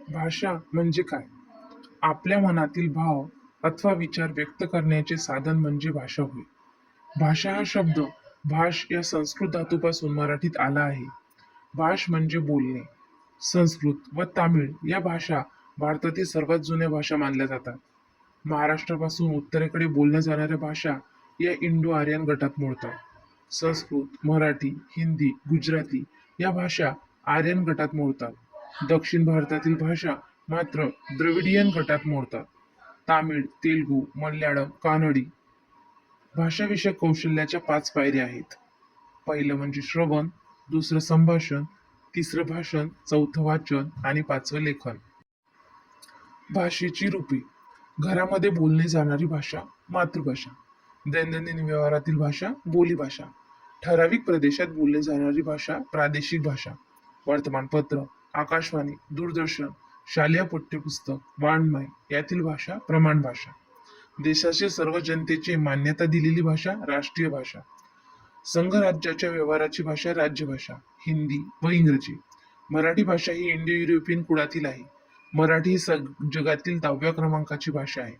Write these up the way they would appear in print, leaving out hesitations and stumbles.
भाषा म्हणजे काय? आपल्या मनातील भाव अथवा विचार व्यक्त करण्याचे साधन म्हणजे भाषा होय. भाषा हा शब्द भाष या संस्कृत धातूपासून मराठीत आला आहे. भाष म्हणजे बोलणे. संस्कृत व तामिळ या भाषा भारतातील सर्वात जुन्या भाषा मानल्या जातात. महाराष्ट्रापासून उत्तरेकडे बोलल्या जाणाऱ्या भाषा या इंडो आर्यन गटात मोडतात. संस्कृत, मराठी, हिंदी, गुजराती या भाषा आर्यन गटात मोडतात. दक्षिण भारतातील भाषा मात्र द्रविडियन गटात मोडतात. तामिळ, तेलुगू, मल्याळम, कानडी भाषाविषयक कौशल्याच्या 5 पायऱ्या आहेत. पहिलं म्हणजे श्रवण, दुसरं संभाषण, तिसरं भाषण, चौथं वाचन आणि 5वं लेखन. भाषेची रूपे. घरामध्ये बोलली जाणारी भाषा मातृभाषा. दैनंदिन व्यवहारातील भाषा बोलीभाषा. ठराविक प्रदेशात बोलली जाणारी भाषा प्रादेशिक भाषा. वर्तमानपत्र, आकाशवाणी, दूरदर्शन, शालेय पाठ्यपुस्तक, वाङ्मय यातील भाषा प्रमाण भाषा. देशाची सर्व जनतेची मान्यता दिलेली भाषा राष्ट्रीय भाषा. संघराज्याच्या व्यवहाराची भाषा राज्यभाषा. हिंदी व इंग्रजी. मराठी भाषा ही इंडो युरोपियन कुळातील आहे. मराठी ही जगातील 10व्या क्रमांकाची भाषा आहे.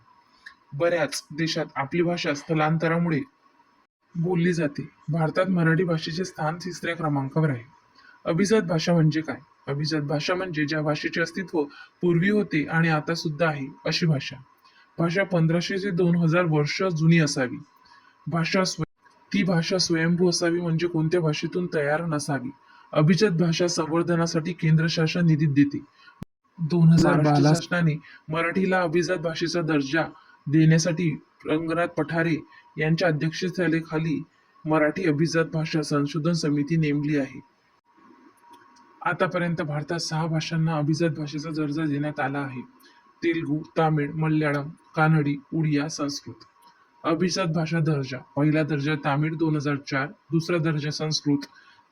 बऱ्याच देशात आपली भाषा स्थलांतरामुळे बोलली जाते. भारतात मराठी भाषेचे स्थान 3ऱ्या क्रमांकावर आहे. अभिजात भाषा म्हणजे काय? अभिजात भाषा म्हणजे ज्या भाषेचे अस्तित्व पूर्वी होते आणि आता सुद्धा आहे अशी भाषा. भाषा 1500 ते 2000 वर्ष जुनी असावी. भाषा ती भाषा स्वयंभू असावी म्हणजे कोणत्या भाषेतून तयार नसावी. अभिजात भाषा संवर्धनासाठी केंद्र शासन निधी देते. 2012 शासनाने मराठीला अभिजात भाषेचा दर्जा देण्यासाठी रंगनाथ पठारे यांच्या अध्यक्षतेखाली मराठी अभिजात भाषा संशोधन समिती नेमली आहे. आतापर्यंत भारतात 6 भाषांना अभिजात भाषेचा दर्जा देण्यात आला आहे. तेलुगू, तामिळ, मल्याळम, कानडी, उडिया, संस्कृत. अभिजात भाषा दर्जा. पहिला दर्जा तामिळ 2004, दुसरा दर्जा संस्कृत,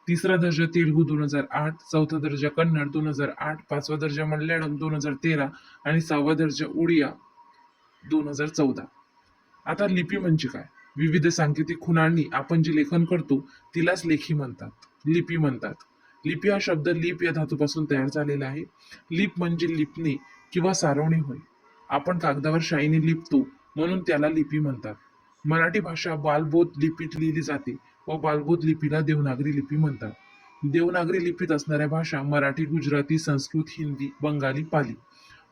तिसरा दर्जा तेलुगू 2008, चौथा दर्जा कन्नड 2008, 5वा दर्जा मल्याळम 2013 आणि 6वा दर्जा उडिया 2014. आता लिपी म्हणजे काय? विविध सांकेतिक खुणांनी आपण जे लेखन करतो तिलाच लेखी म्हणतात, लिपी म्हणतात. लिपी हा शब्द लीप या धातूपासून तयार झालेला आहे. लीप म्हणजे लिपणे किंवा सारवणे होय. आपण कागदावर शाईने लिपतो म्हणून त्याला लिपी म्हणतात. मराठी भाषा बालबोध लिपीत लिहिली जाते व बालबोध लिपीला देवनागरी लिपी म्हणतात. देवनागरी लिपीत असणाऱ्या भाषा मराठी, गुजराती, संस्कृत, हिंदी, बंगाली, पाली.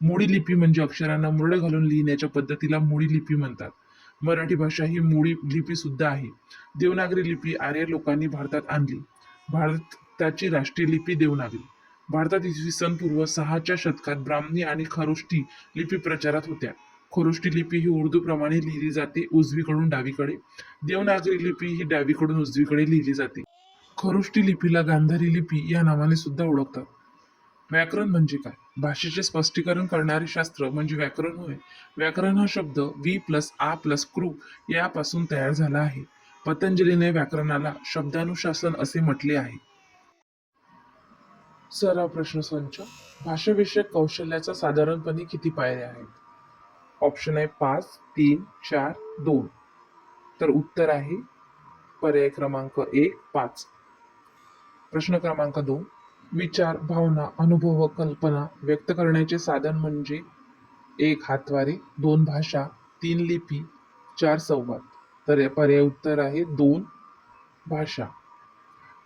मोडी लिपी म्हणजे अक्षरांना मुरड घालून लिहिण्याच्या पद्धतीला मोडी लिपी म्हणतात. मराठी भाषा ही मोडी लिपी सुद्धा आहे. देवनागरी लिपी आर्य लोकांनी भारतात आणली. भारताची राष्ट्रीय लिपी देवनागरी. भारतात इसवी सन पूर्व 6च्या शतकात ब्राह्मणी आणि खरोष्टी लिपी प्रचारात होत्या. खरोष्टी लिपी ही उर्दू प्रमाणे लिहिली जाते, उजवीकडून डावीकडे. देवनागरी लिपी ही डावीकडून उजवीकडे लिहिली जाते. खरोष्टी लिपीला गांधारी लिपी या नावाने सुद्धा ओळखतात. व्याकरण म्हणजे काय? भाषेचे स्पष्टीकरण करणारे शास्त्र म्हणजे व्याकरण होय. व्याकरण हा शब्द वी प्लस आ प्लस कृ यापासून तयार झाला आहे. पतंजलीने व्याकरणाला शब्दानुशासन असे म्हटले आहे. सराव प्रश्न संच. भाषाविषयक कौशल्याचा साधारणपणे किती पायऱ्या आहेत? ऑप्शन आहे 5, 3, 4, 2. तर उत्तर आहे पर्याय क्रमांक 1, 5. प्रश्न क्रमांक 2. विचार, भावना, अनुभव व कल्पना व्यक्त करण्याचे साधन म्हणजे 1 हातवारे, 2 भाषा, 3 लिपी, 4 संवाद. तर पर्याय उत्तर आहे 2 भाषा.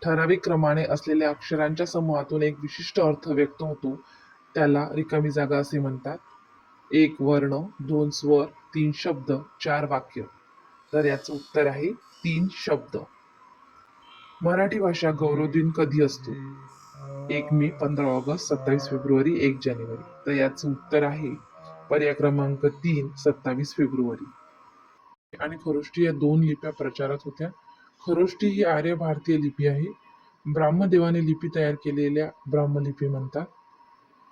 ठराविक क्रमाने असलेल्या अक्षरांच्या समूहातून एक विशिष्ट अर्थ व्यक्त होतो त्याला रिकामी जागा असे म्हणतात. 1 वर्ण, 2 स्वर, 3 शब्द, 4 वाक्य. तर याचं उत्तर आहे 3 शब्द. मराठी भाषा गौरव दिन कधी असतो? 1 मे, 15 ऑगस्ट, 27 फेब्रुवारी, 1 जानेवारी. तर याचं उत्तर आहे पर्याय क्रमांक 3, 27 फेब्रुवारी. आणि खरोष्टी या 2 लिप्या प्रचारात होत्या. खरोष्टी ही आर्य भारतीय लिपी आहे. ब्राह्मदेवाने लिपी तयार केलेल्या ब्राह्मलिपी म्हणतात.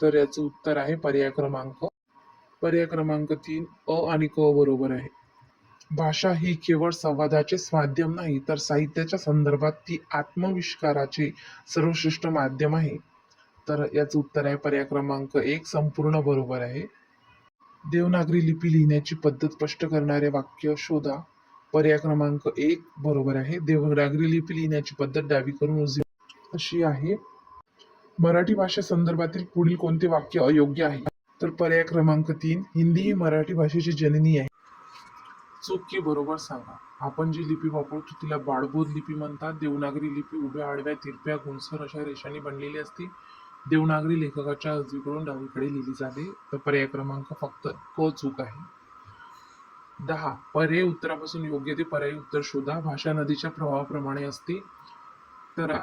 तर याचं उत्तर आहे पर्याय क्रमांक 3 अ आणि क बरोबर आहे. भाषा ही केवळ संवादाचेच माध्यम नाही तर साहित्याच्या संदर्भात ती आत्मविष्काराचे सर्वश्रेष्ठ माध्यम आहे. तर याचं उत्तर आहे पर्याय क्रमांक 1 संपूर्ण बरोबर आहे. देवनागरी लिपी लिहिण्याची पद्धत स्पष्ट करणारे वाक्य शोधा. पर्याय क्रमांक 1 बरोबर आहे. देवनागरी लिपी लिहिण्याची पद्धत डावीकडून उजवी अशी आहे. मराठी भाषे संदर्भातील पुढील कोणते वाक्य अयोग्य आहे? तर पर्याय क्रमांक 3, हिंदी ही मराठी भाषेची जननी आहे. चूक की बरोबर सांगा. आपण जी लिपी वापरतो तिला बाळबोध लिपी म्हणतात. देवनागरी लिपी उभ्या, आडव्या, तिरप्या, घुंसर अशा रेषांनी बनलेली असते. देवनागरी लेखकाच्या उजवीकडून डावीकडे लिहिली जाते. तर पर्याय क्रमांक फक्त क चूक आहे. 10. पर्यायी उत्तरापासून योग्य ते पर्यायी उत्तर शोधा. भाषा नदीच्या प्रवाहाप्रमाणे असते. तर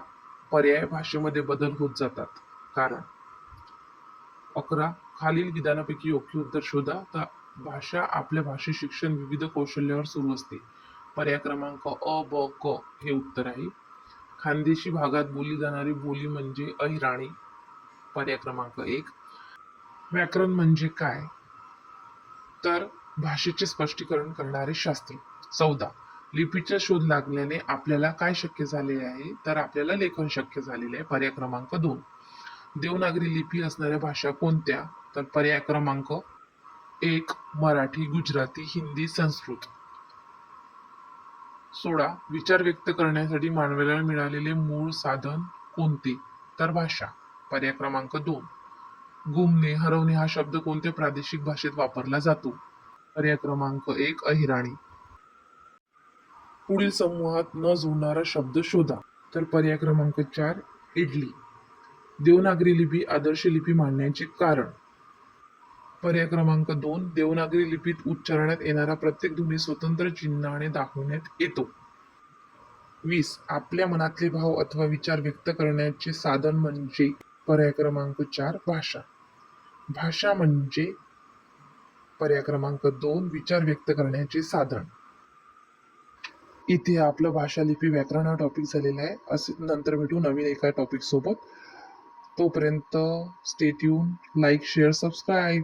पर्याय भाषेमध्ये बदल होत जातात. कारण 11. खालील विधानापैकी योग्य उत्तर शोधा. तर भाषा आपल्या भाषे शिक्षण विविध कौशल्यावर सुरू असते. पर्याय क्रमांक अ, ब, क हे उत्तर आहे. खानदेशी भागात बोलली जाणारी बोली म्हणजे अहिराणी. पर्याय क्रमांक 1. व्याकरण म्हणजे काय? तर भाषेचे स्पष्टीकरण करणारे शास्त्र. 14. लिपीचा शोध लागल्याने आपल्याला काय शक्य झालेले आहे? तर आपल्याला लेखन शक्य झालेले आहे. पर्याय क्रमांक 2. देवनागरी लिपी असणाऱ्या भाषा कोणत्या? तर पर्याय क्रमांक 1. मराठी, गुजराती, हिंदी, संस्कृत. 16. विचार व्यक्त करण्यासाठी मानवाला मिळालेले मूळ साधन कोणते? तर भाषा. पर्याय क्रमांक 2. गुमणे, हरवणे हा शब्द कोणत्या प्रादेशिक भाषेत वापरला जातो? पर्याय क्रमांक 1. अहिराणी. पुढील समूहात न जुळणारा शब्द शोधा. तर पर्याय क्रमांक 4. इडली. देवनागरी लिपी आदर्श लिपी मानण्याचे कारण. पर्याय क्रमांक 2. देवनागरी लिपीत उच्चारण्यात येणारा प्रत्येक ध्वनी स्वतंत्र चिन्हाने दाखवण्यात येतो. 20. आपल्या मनातले भाव अथवा विचार व्यक्त करण्याचे साधन म्हणजे. पर्याय क्रमांक 4. भाषा. भाषा म्हणजे पर्याय क्रमांक 2. विचार व्यक्त करण्याचे साधन. इथे आपलं भाषा लिपी व्याकरण हा टॉपिक झालेला आहे. असे नंतर भेटू नवीन एका टॉपिक सोबत. तोपर्यंत stay tune, like, share, subscribe.